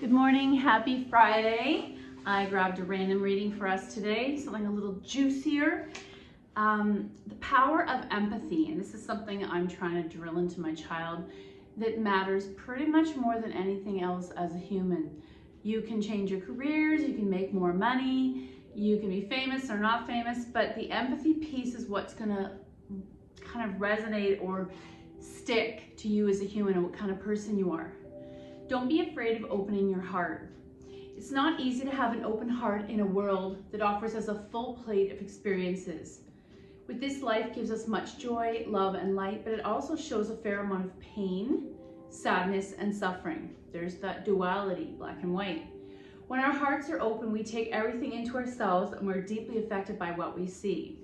Good morning, happy Friday. I grabbed a random reading for us today, something a little juicier. The power of empathy, and this is something I'm trying to drill into my child that matters pretty much more than anything else as a human. You can change your careers, you can make more money, you can be famous or not famous, but the empathy piece is what's gonna kind of resonate or stick to you as a human and what kind of person you are. Don't be afraid of opening your heart. It's not easy to have an open heart in a world that offers us a full plate of experiences. With this life gives us much joy, love, and light, but it also shows a fair amount of pain, sadness, and suffering. There's that duality, black and white. When our hearts are open, we take everything into ourselves and we're deeply affected by what we see.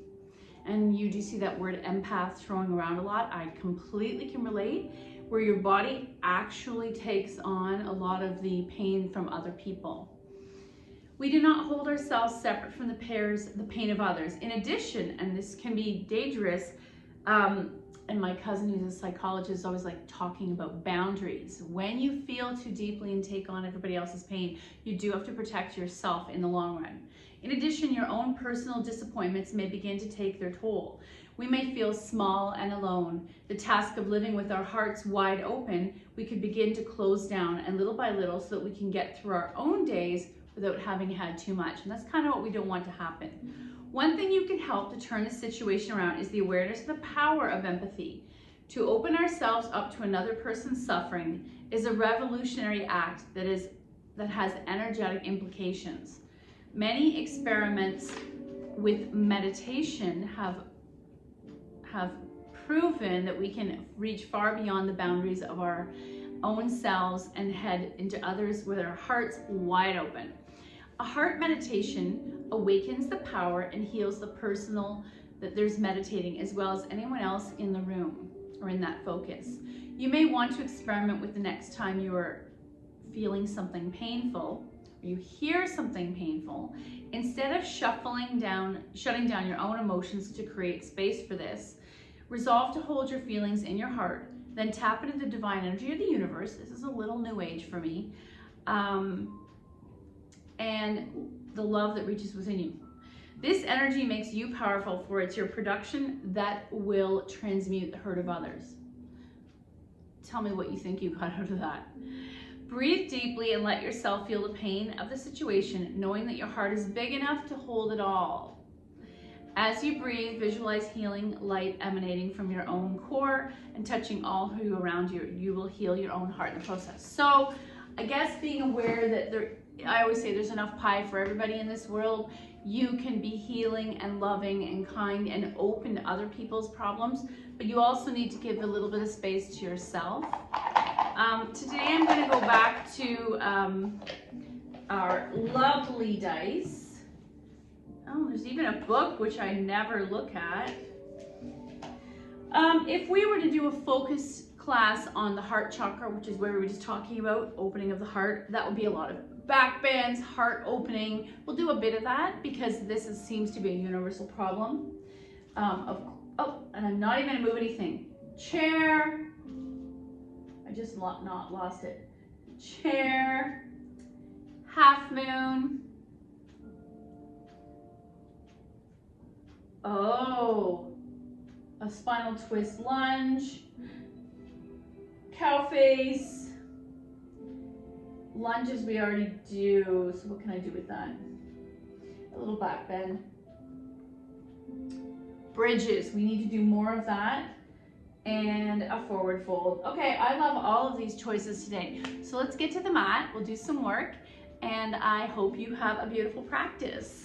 And you do see that word empath throwing around a lot. I completely can relate, where your body actually takes on a lot of the pain from other people. We do not hold ourselves separate from the pain of others. In addition, and this can be dangerous, and my cousin who's a psychologist is always like talking about boundaries. When you feel too deeply and take on everybody else's pain, you do have to protect yourself in the long run. In addition, your own personal disappointments may begin to take their toll. We may feel small and alone. The task of living with our hearts wide open, we could begin to close down and little by little so that we can get through our own days without having had too much. And that's kind of what we don't want to happen. One thing you can help to turn the situation around is the awareness of the power of empathy. To open ourselves up to another person's suffering is a revolutionary act that has energetic implications. Many experiments with meditation have proven that we can reach far beyond the boundaries of our own selves and head into others with our hearts wide open. A heart meditation awakens the power and heals the personal that there's meditating, as well as anyone else in the room or in that focus. You may want to experiment with the next time you are feeling something painful, or you hear something painful. Instead of shutting down your own emotions to create space for this, resolve to hold your feelings in your heart, then tap into the divine energy of the universe. This is a little new age for me. And the love that reaches within you. This energy makes you powerful, for it's your production that will transmute the hurt of others. Tell me what you think you got out of that. Breathe deeply and let yourself feel the pain of the situation, knowing that your heart is big enough to hold it all. As you breathe, visualize healing light emanating from your own core and touching all who are around you. You will heal your own heart in the process. So I guess being aware that I always say there's enough pie for everybody in this world. You can be healing and loving and kind and open to other people's problems, but you also need to give a little bit of space to yourself. Today I'm going to go back to our lovely dice. Oh, there's even a book, which I never look at. If we were to do a focus class on the heart chakra, which is where we were just talking about opening of the heart, that would be a lot of back bends, heart opening. We'll do a bit of that because seems to be a universal problem. And I'm not even going to move anything. Chair. I just not lost it. Chair. Half moon. Oh, a spinal twist lunge. Cow face. Lunges we already do, so what can I do with that? A little back bend. Bridges, we need to do more of that. And a forward fold. Okay, I love all of these choices today. So let's get to the mat, we'll do some work, and I hope you have a beautiful practice.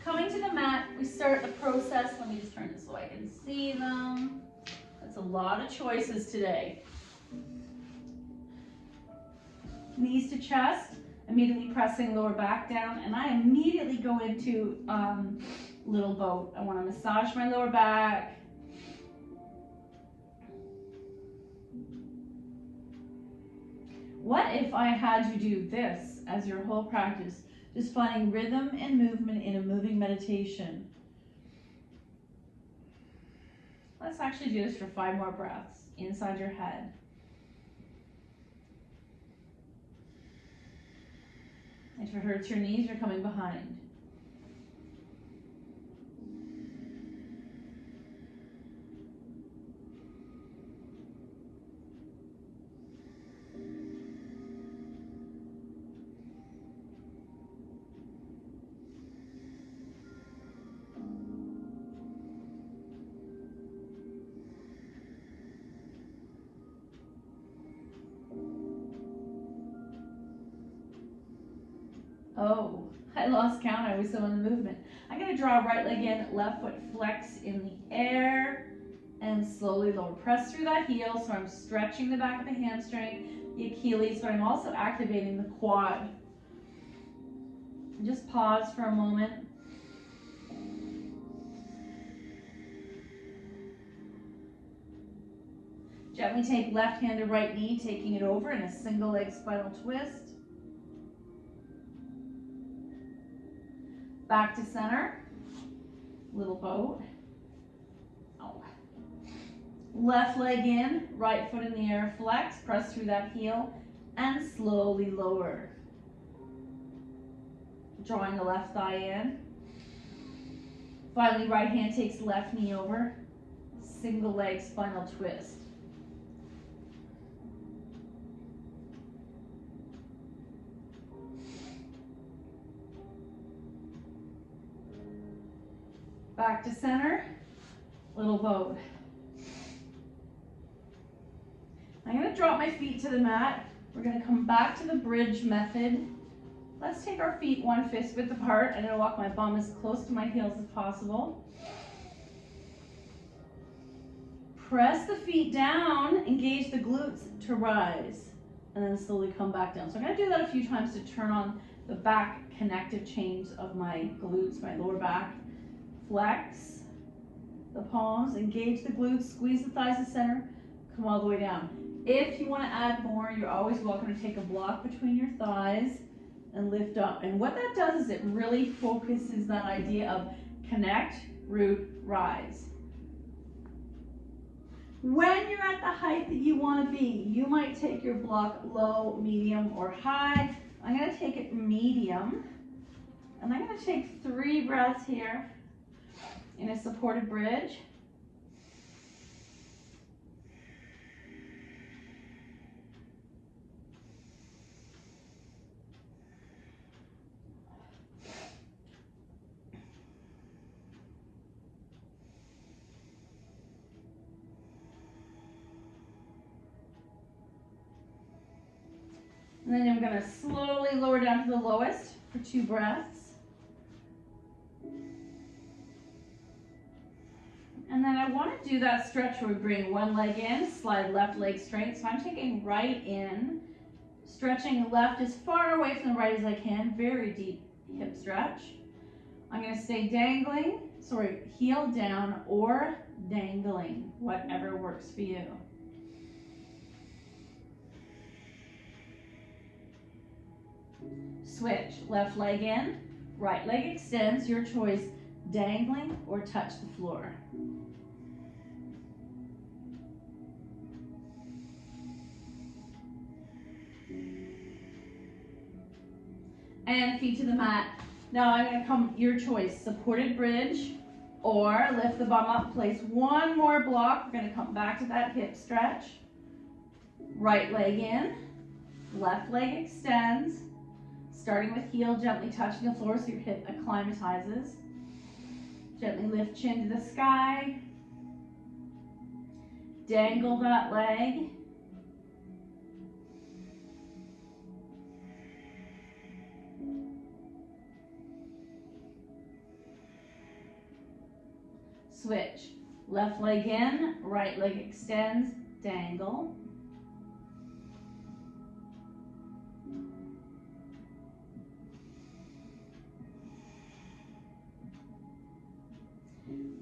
Coming to the mat, we start the process. Let me just turn this so I can see them. That's a lot of choices today. Knees to chest, immediately pressing lower back down, and I immediately go into little boat. I want to massage my lower back. What if I had you do this as your whole practice? Just finding rhythm and movement in a moving meditation. Let's actually do this for 5 more breaths inside your head. If it hurts your knees, you're coming behind. Oh, I lost count. I was still in the movement. I'm going to draw right leg in, left foot flex in the air, and slowly lower. Press through that heel, so I'm stretching the back of the hamstring, the Achilles, but I'm also activating the quad. Just pause for a moment. Gently take left hand to right knee, taking it over in a single leg spinal twist. Back to center, little boat. Oh. Left leg in, right foot in the air, flex, press through that heel, and slowly lower. Drawing the left thigh in. Finally, right hand takes left knee over, single leg spinal twist. Back to center, little boat. I'm going to drop my feet to the mat. We're going to come back to the bridge method. Let's take our feet 1 fist width apart. I'm going to walk my bum as close to my heels as possible. Press the feet down, engage the glutes to rise, and then slowly come back down. So I'm going to do that a few times to turn on the back connective chains of my glutes, my lower back. Flex the palms, engage the glutes, squeeze the thighs to center, come all the way down. If you want to add more, you're always welcome to take a block between your thighs and lift up. And what that does is it really focuses that idea of connect, root, rise. When you're at the height that you want to be, you might take your block low, medium, or high. I'm going to take it medium, and I'm going to take 3 breaths here in a supported bridge. And then I'm going to slowly lower down to the lowest for 2 breaths. And then I want to do that stretch where we bring one leg in, slide left leg straight. So I'm taking right in, stretching left as far away from the right as I can, very deep hip stretch. I'm going to stay dangling, heel down or dangling, whatever works for you. Switch, left leg in, right leg extends, your choice, dangling or touch the floor. And feet to the mat. Now I'm going to come, your choice, supported bridge or lift the bum up, place one more block. We're going to come back to that hip stretch. Right leg in, left leg extends, starting with heel gently touching the floor so your hip acclimatizes. Gently lift chin to the sky. Dangle that leg. Switch. Left leg in, right leg extends, dangle.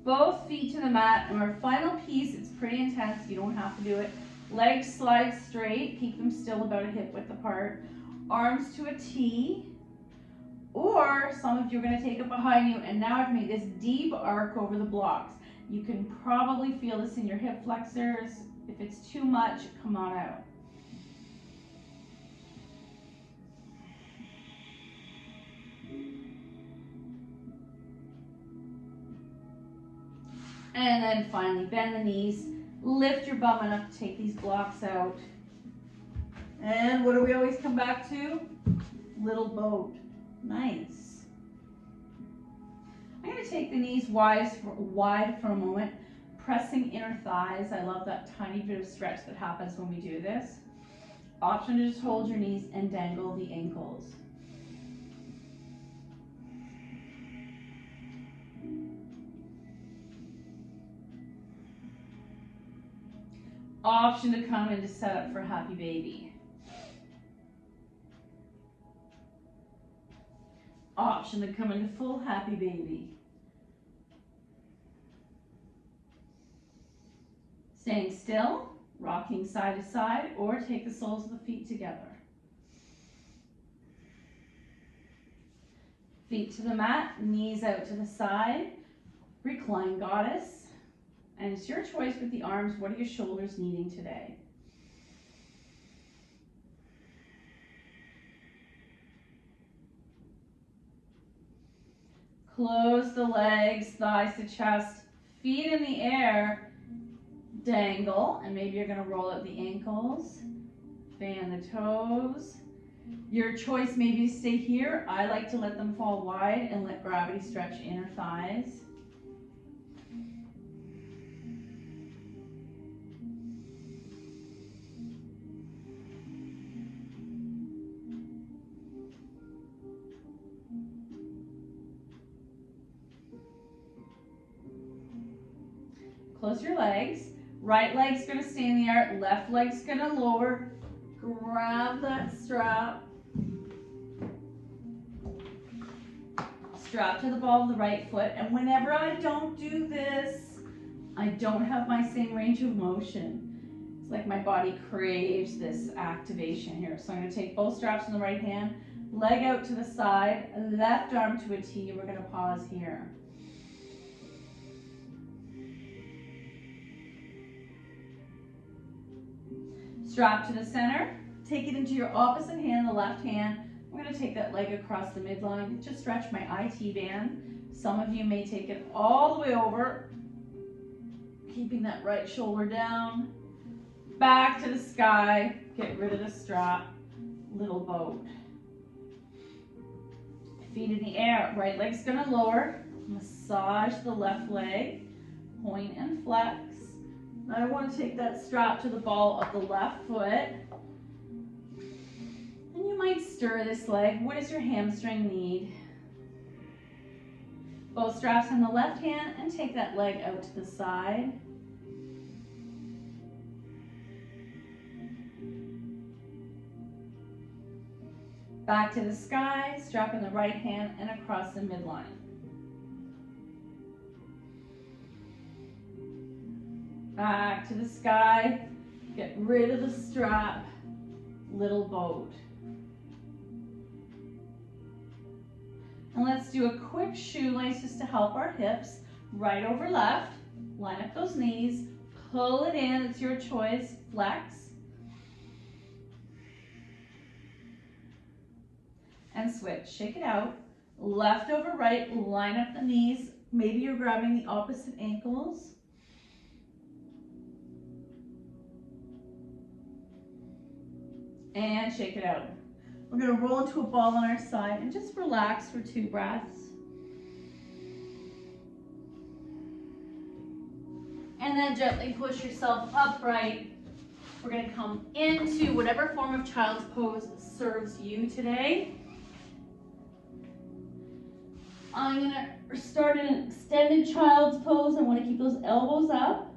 Both feet to the mat, and our final piece, it's pretty intense, you don't have to do it. Legs slide straight, keep them still about a hip width apart. Arms to a T, or some of you are going to take it behind you, and now I've made this deep arc over the blocks. You can probably feel this in your hip flexors. If it's too much, come on out. And then finally, bend the knees, lift your bum enough to take these blocks out. And what do we always come back to? Little boat. Nice. I'm going to take the knees wide for a moment, pressing inner thighs. I love that tiny bit of stretch that happens when we do this. Option to just hold your knees and dangle the ankles. Option to come into setup for happy baby. Option to come into full happy baby. Staying still, rocking side to side, or take the soles of the feet together. Feet to the mat, knees out to the side, recline goddess. And it's your choice with the arms. What are your shoulders needing today? Close the legs, thighs to chest, feet in the air, dangle, and maybe you're going to roll out the ankles, fan the toes. Your choice may be to stay here. I like to let them fall wide and let gravity stretch inner thighs. Close your legs. Right leg's gonna stay in the air, left leg's gonna lower. Grab that strap. Strap to the ball of the right foot. And whenever I don't do this, I don't have my same range of motion. It's like my body craves this activation here. So I'm gonna take both straps in the right hand, leg out to the side, left arm to a T. We're gonna pause here. Strap to the center, take it into your opposite hand, the left hand. I'm going to take that leg across the midline, just stretch my IT band. Some of you may take it all the way over, keeping that right shoulder down. Back to the sky, get rid of the strap, little boat. Feet in the air, right leg's going to lower, massage the left leg, point and flex. I want to take that strap to the ball of the left foot. And you might stir this leg. What does your hamstring need? Both straps in the left hand and take that leg out to the side. Back to the sky, strap in the right hand and across the midline. Back to the sky, get rid of the strap, little boat. And let's do a quick shoelace just to help our hips. Right over left, line up those knees, pull it in, it's your choice, flex. And switch, shake it out. Left over right, line up the knees. Maybe you're grabbing the opposite ankles. And shake it out. We're going to roll into a ball on our side and just relax for 2 breaths. And then gently push yourself upright. We're going to come into whatever form of child's pose serves you today. I'm going to start an extended child's pose. I want to keep those elbows up.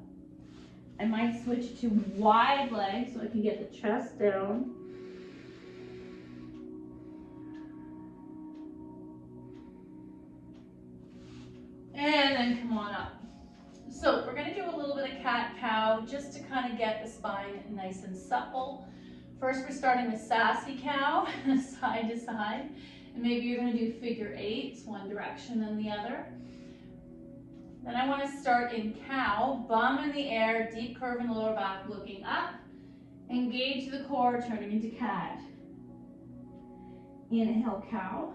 I might switch to wide legs so I can get the chest down. And then come on up. So we're going to do a little bit of cat-cow just to kind of get the spine nice and supple. First we're starting with sassy cow, side to side. And maybe you're going to do figure 8s, one direction then the other. Then I want to start in cow, bum in the air, deep curve in the lower back, looking up. Engage the core, turning into cat. Inhale, cow.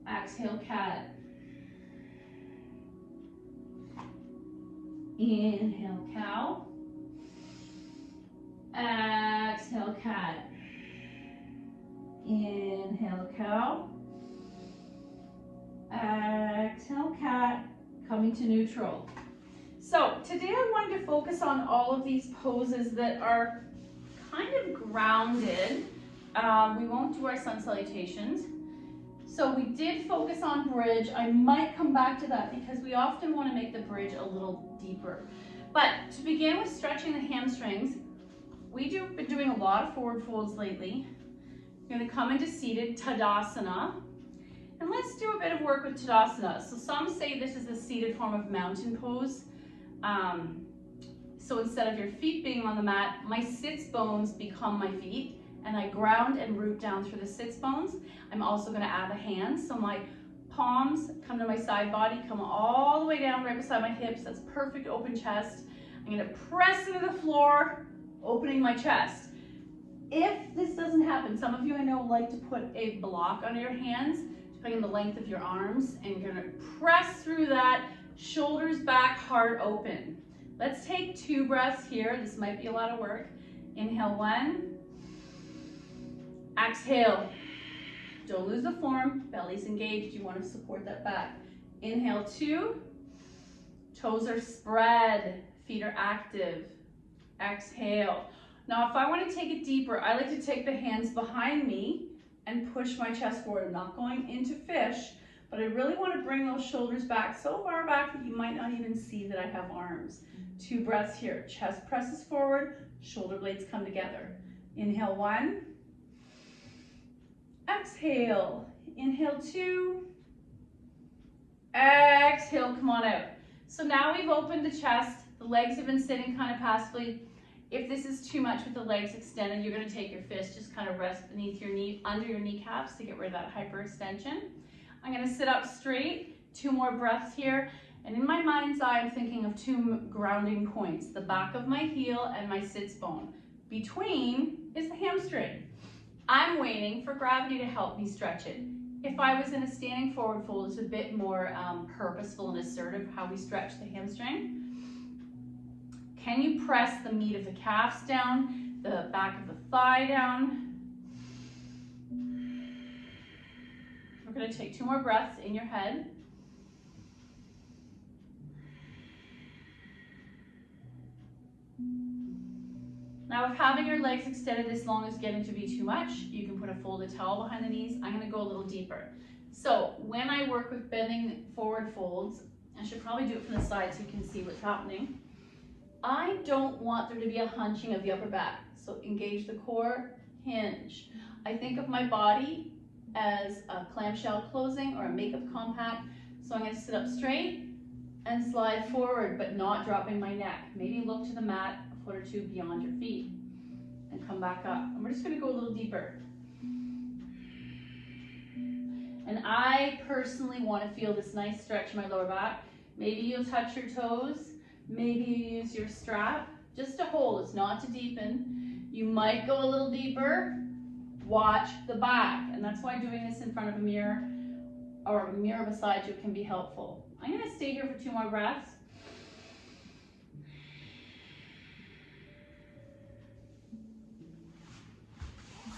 Exhale, cat. Inhale, cow. Exhale, cat. Inhale, cow. Exhale, cat. Coming to neutral. So today I wanted to focus on all of these poses that are kind of grounded. We won't do our sun salutations. So we did focus on bridge. I might come back to that because we often want to make the bridge a little deeper. But to begin with stretching the hamstrings, we've been doing a lot of forward folds lately. You're going to come into seated Tadasana. And let's do a bit of work with Tadasana. So some say this is a seated form of mountain pose. So instead of your feet being on the mat, my sits bones become my feet, and I ground and root down through the sits bones. I'm also going to add the hands, so my palms come to my side body, come all the way down right beside my hips. That's perfect open chest. I'm going to press into the floor, opening my chest. If this doesn't happen, some of you I know like to put a block under your hands, depending on the length of your arms, and you're going to press through that, shoulders back, heart open. Let's take 2 breaths here. This might be a lot of work. Inhale 1. Exhale. Don't lose the form. Belly's engaged. You want to support that back. Inhale 2. Toes are spread. Feet are active. Exhale. Now if I want to take it deeper, I like to take the hands behind me and push my chest forward. I'm not going into fish, but I really want to bring those shoulders back so far back that you might not even see that I have arms. 2 breaths here. Chest presses forward, shoulder blades come together. Inhale 1. Exhale. Inhale 2. Exhale, come on out. So now we've opened the chest. The legs have been sitting kind of passively. If this is too much with the legs extended, you're going to take your fist, just kind of rest beneath your knee, under your kneecaps to get rid of that hyperextension. I'm going to sit up straight, 2 more breaths here. And in my mind's eye, I'm thinking of 2 grounding points, the back of my heel and my sits bone. Between is the hamstring. I'm waiting for gravity to help me stretch it. If I was in a standing forward fold, it's a bit more purposeful and assertive how we stretch the hamstring. Can you press the meat of the calves down, the back of the thigh down? We're going to take 2 more breaths in your head. Now if having your legs extended this long is getting to be too much, you can put a folded towel behind the knees. I'm going to go a little deeper. So when I work with bending forward folds, I should probably do it from the side so you can see what's happening. I don't want there to be a hunching of the upper back. So engage the core, hinge. I think of my body as a clamshell closing or a makeup compact. So I'm going to sit up straight and slide forward, but not dropping my neck. Maybe look to the mat a foot or 2 beyond your feet and come back up. And we're just going to go a little deeper. And I personally want to feel this nice stretch in my lower back. Maybe you'll touch your toes. Maybe you use your strap just to hold. It's not to deepen. You might go a little deeper. Watch the back. And that's why doing this in front of a mirror or a mirror beside you can be helpful. I'm going to stay here for 2 more breaths.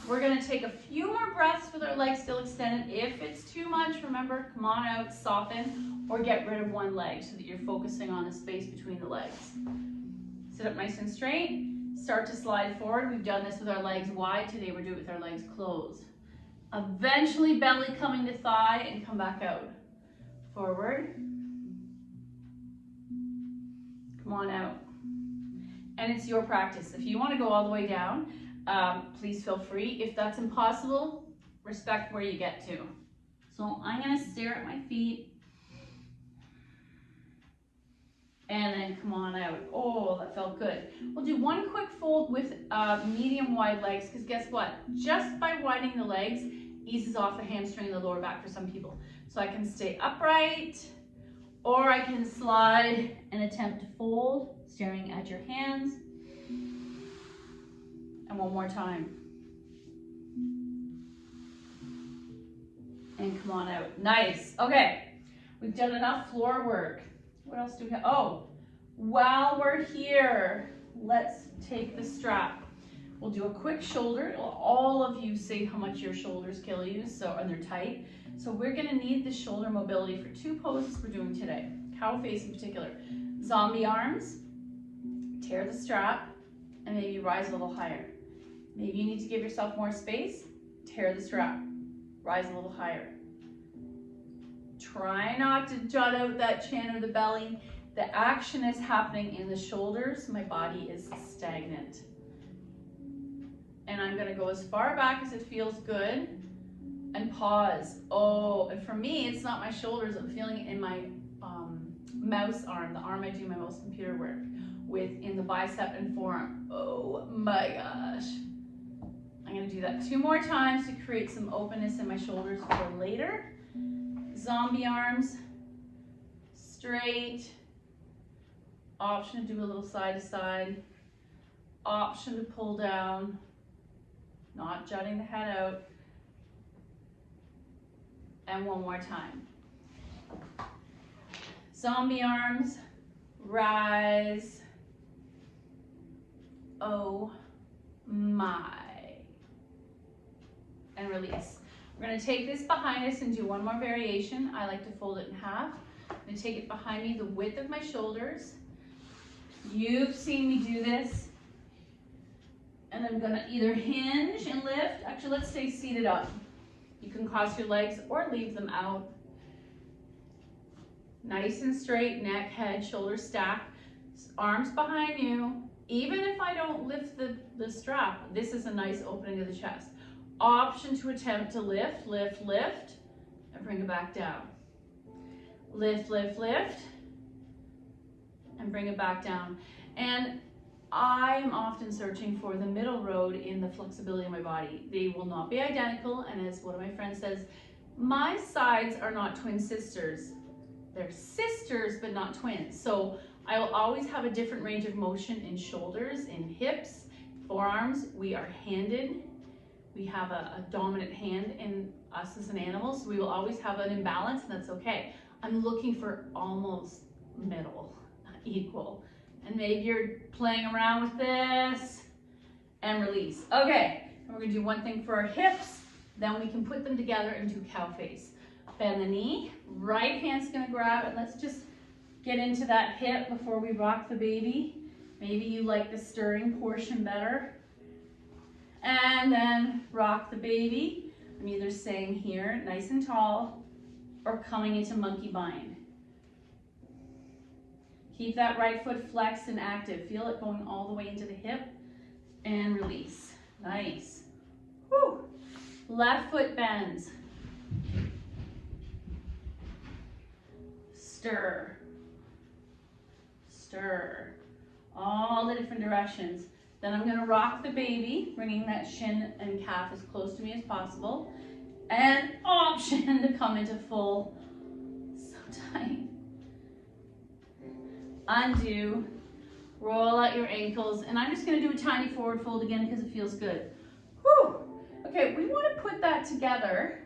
We're going to take a few more breaths with our legs still extended. If it's too much, remember, come on out, soften, or get rid of one leg so that you're focusing on the space between the legs. Sit up nice and straight. Start to slide forward. We've done this with our legs wide. Today we're doing it with our legs closed. Eventually belly coming to thigh and come back out. Forward. Come on out. And it's your practice. If you want to go all the way down, please feel free. If that's impossible, respect where you get to. So I'm going to stare at my feet. And then come on out. Oh, that felt good. We'll do one quick fold with medium wide legs, because guess what? Just by widening the legs eases off the hamstring and the lower back for some people. So I can stay upright, Or I can slide and attempt to fold, staring at your hands. And one more time. And come on out. Nice. Okay. We've done enough floor work. What else do we have? Oh, while we're here, let's take the strap. We'll do a quick shoulder. All of you say how much your shoulders kill you, and they're tight. So we're gonna need the shoulder mobility for two poses we're doing today. Cow face in particular. Zombie arms, tear the strap, and maybe rise a little higher. Maybe you need to give yourself more space, tear the strap, rise a little higher. Try not to jut out that chin or the belly. The action is happening in the shoulders. My body is stagnant. And I'm gonna go as far back as it feels good and pause. Oh, and for me, it's not my shoulders. I'm feeling it in my mouse arm, the arm I do my most computer work with, in the bicep and forearm. Oh my gosh. I'm gonna do that 2 more times to create some openness in my shoulders for later. Zombie arms, straight. Option to do a little side to side. Option to pull down, not jutting the head out. And one more time. Zombie arms, rise. Oh my. And release. We're going to take this behind us and do one more variation. I like to fold it in half. I'm going to take it behind me the width of my shoulders. You've seen me do this. And I'm going to either hinge and lift. Actually, let's stay seated up. You can cross your legs or leave them out. Nice and straight, neck, head, shoulders stacked. Arms behind you. Even if I don't lift the strap, this is a nice opening of the chest. Option to attempt to lift, lift, lift, and bring it back down. Lift, lift, lift, and bring it back down. And I'm often searching for the middle road in the flexibility of my body. They will not be identical, and as one of my friends says, my sides are not twin sisters. They're sisters, but not twins. So I will always have a different range of motion in shoulders, in hips, forearms. We are handed. We have a dominant hand in us as an animal, so we will always have an imbalance, and that's okay. I'm looking for almost middle, equal. And maybe you're playing around with this, and release. Okay, and we're gonna do one thing for our hips, then we can put them together and do cow face. Bend the knee, right hand's gonna grab it. Let's just get into that hip before we rock the baby. Maybe you like the stirring portion better. And then rock the baby. I'm either staying here, nice and tall, or coming into monkey bind. Keep that right foot flexed and active. Feel it going all the way into the hip, and release. Nice. Whew. Left foot bends. Stir. Stir. All the different directions. Then I'm gonna rock the baby, bringing that shin and calf as close to me as possible. And option to come into full, so tight. Undo, roll out your ankles, and I'm just gonna do a tiny forward fold again because it feels good. Whew. Okay, we wanna put that together.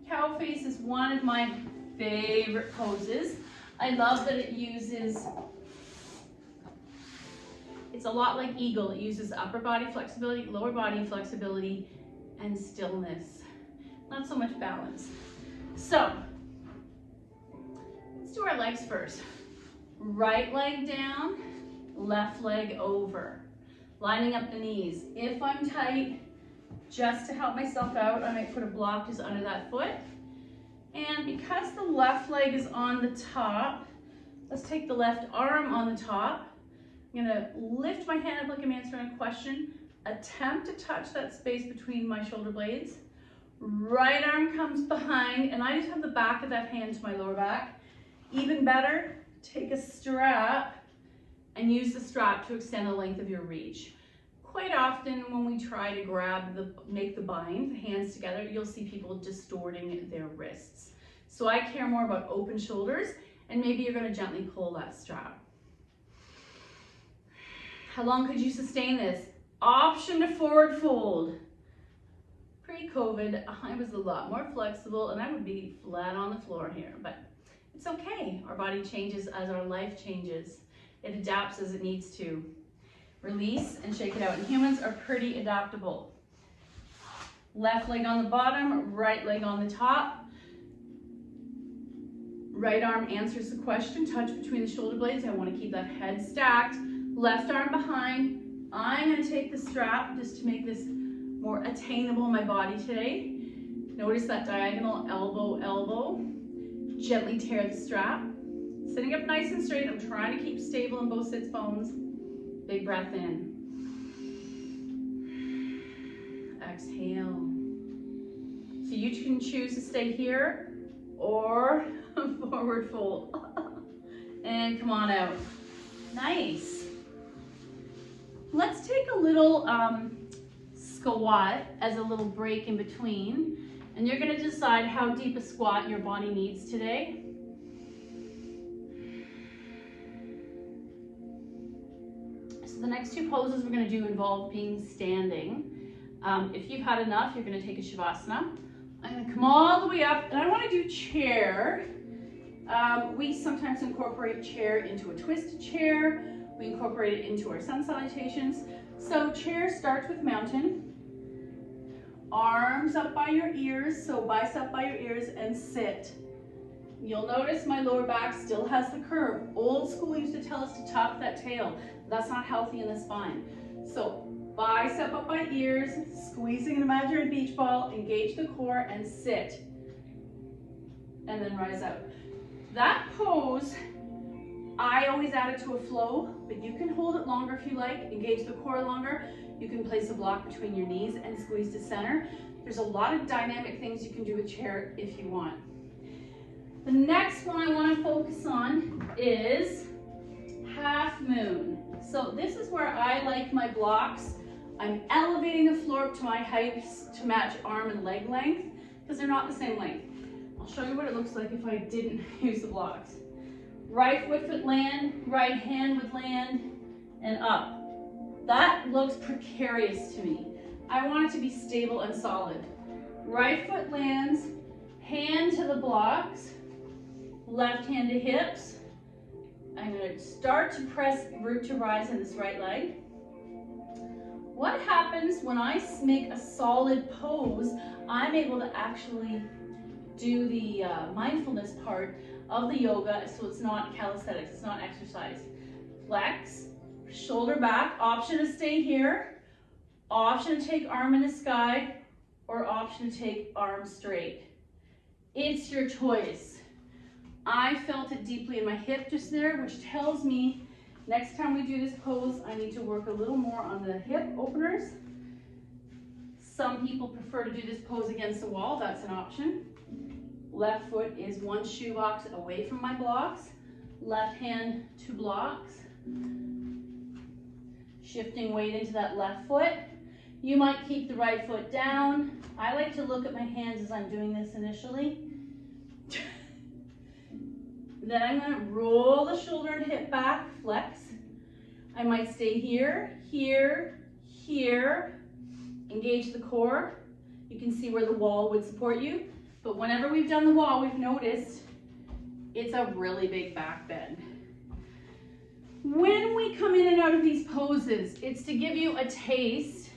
Cow face is one of my favorite poses. I love that it uses, it's a lot like eagle. It uses upper body flexibility, lower body flexibility, and stillness. Not so much balance. So, let's do our legs first. Right leg down, left leg over. Lining up the knees. If I'm tight, just to help myself out, I might put a block just under that foot. And because the left leg is on the top, let's take the left arm on the top. I'm gonna lift my hand up like I'm answering a question, attempt to touch that space between my shoulder blades. Right arm comes behind, and I just have the back of that hand to my lower back. Even better, take a strap and use the strap to extend the length of your reach. Quite often when we try to make the bind, the hands together, you'll see people distorting their wrists. So I care more about open shoulders And maybe you're gonna gently pull that strap. How long could you sustain this? Option to forward fold. Pre-COVID, I was a lot more flexible and I would be flat on the floor here, but it's okay. Our body changes as our life changes. It adapts as it needs to. Release and shake it out. And humans are pretty adaptable. Left leg on the bottom, right leg on the top. Right arm answers the question, touch between the shoulder blades. I want to keep that head stacked. Left arm behind. I'm going to take the strap just to make this more attainable in my body today. Notice that diagonal elbow, elbow. Gently tear the strap. Sitting up nice and straight. I'm trying to keep stable in both sits bones. Big breath in. Exhale. So you can choose to stay here or forward fold. And come on out. Nice. Let's take a little squat as a little break in between. And you're going to decide how deep a squat your body needs today. So the next two poses we're going to do involve being standing. If you've had enough, you're going to take a Shavasana. I'm going to come all the way up, and I want to do chair. We sometimes incorporate chair into a twisted chair. We incorporate it into our sun salutations. So chair starts with mountain. Arms up by your ears, so bicep by your ears, and sit. You'll notice my lower back still has the curve. Old school used to tell us to tuck that tail. That's not healthy in the spine. So bicep up by ears, squeezing an imaginary beach ball, engage the core, and sit. And then rise out. That pose, I always add it to a flow, but you can hold it longer if you like, engage the core longer. You can place a block between your knees and squeeze to center. There's a lot of dynamic things you can do with chair if you want. The next one I want to focus on is half moon. So this is where I like my blocks. I'm elevating the floor up to my height to match arm and leg length because they're not the same length. I'll show you what it looks like if I didn't use the blocks. Right foot would land, right hand would land, and up. That looks precarious to me. I want it to be stable and solid. Right foot lands, hand to the blocks, left hand to hips. I'm going to start to press root to rise in this right leg. What happens when I make a solid pose, I'm able to actually do the mindfulness part of the yoga, so it's not calisthenics, it's not exercise. Flex, shoulder back, option to stay here, option to take arm in the sky, or option to take arm straight. It's your choice. I felt it deeply in my hip just there, which tells me next time we do this pose, I need to work a little more on the hip openers. Some people prefer to do this pose against the wall, that's an option. Left foot is one shoebox away from my blocks. Left hand to blocks. Shifting weight into that left foot. You might keep the right foot down. I like to look at my hands as I'm doing this initially. Then I'm going to roll the shoulder and hip back, flex. I might stay here, here, here. Engage the core. You can see where the wall would support you. But whenever we've done the wall, we've noticed it's a really big back bend. When we come in and out of these poses, it's to give you a taste.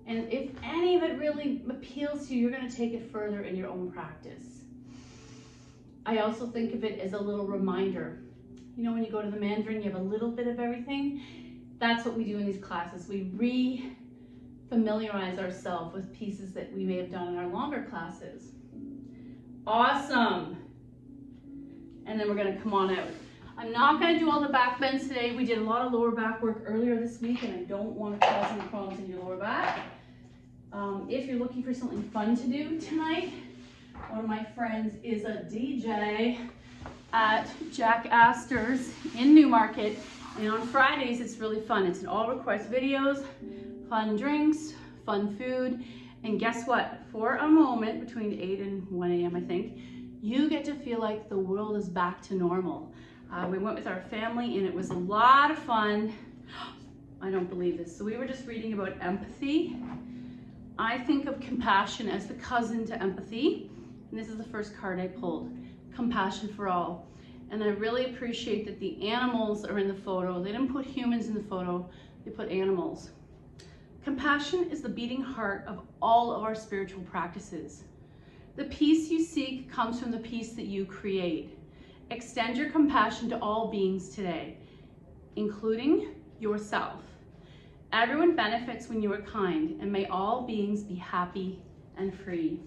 And if any of it really appeals to you, you're going to take it further in your own practice. I also think of it as a little reminder. You know, when you go to the Mandarin, you have a little bit of everything. That's what we do in these classes. We re-familiarize ourselves with pieces that we may have done in our longer classes. Awesome. And then we're going to come on out. I'm not going to do all the back bends today. We did a lot of lower back work earlier this week, and I don't want to cause any problems in your lower back. If you're looking for something fun to do tonight, one of my friends is a DJ at Jack Astor's in Newmarket, and on Fridays it's really fun. It's an all request videos, fun drinks, fun food, and guess what? For a moment between 8 and 1 a.m. I think, you get to feel like the world is back to normal. We went with our family and it was a lot of fun. I don't believe this. So we were just reading about empathy. I think of compassion as the cousin to empathy. And this is the first card I pulled, compassion for all. And I really appreciate that the animals are in the photo. They didn't put humans in the photo, they put animals. Compassion is the beating heart of all of our spiritual practices. The peace you seek comes from the peace that you create. Extend your compassion to all beings today, including yourself. Everyone benefits when you are kind, and may all beings be happy and free.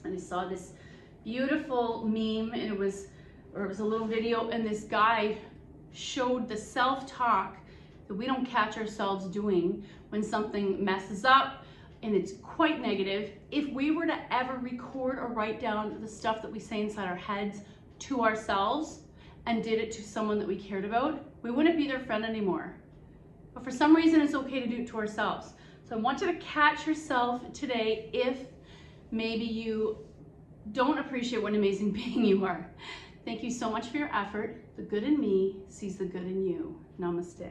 And I saw this beautiful meme, and it was a little video, and this guy showed the self-talk that we don't catch ourselves doing when something messes up and it's quite negative. If we were to ever record or write down the stuff that we say inside our heads to ourselves and did it to someone that we cared about, we wouldn't be their friend anymore. But for some reason, it's okay to do it to ourselves. So I want you to catch yourself today if maybe you don't appreciate what an amazing being you are. Thank you so much for your effort. The good in me sees the good in you. Namaste.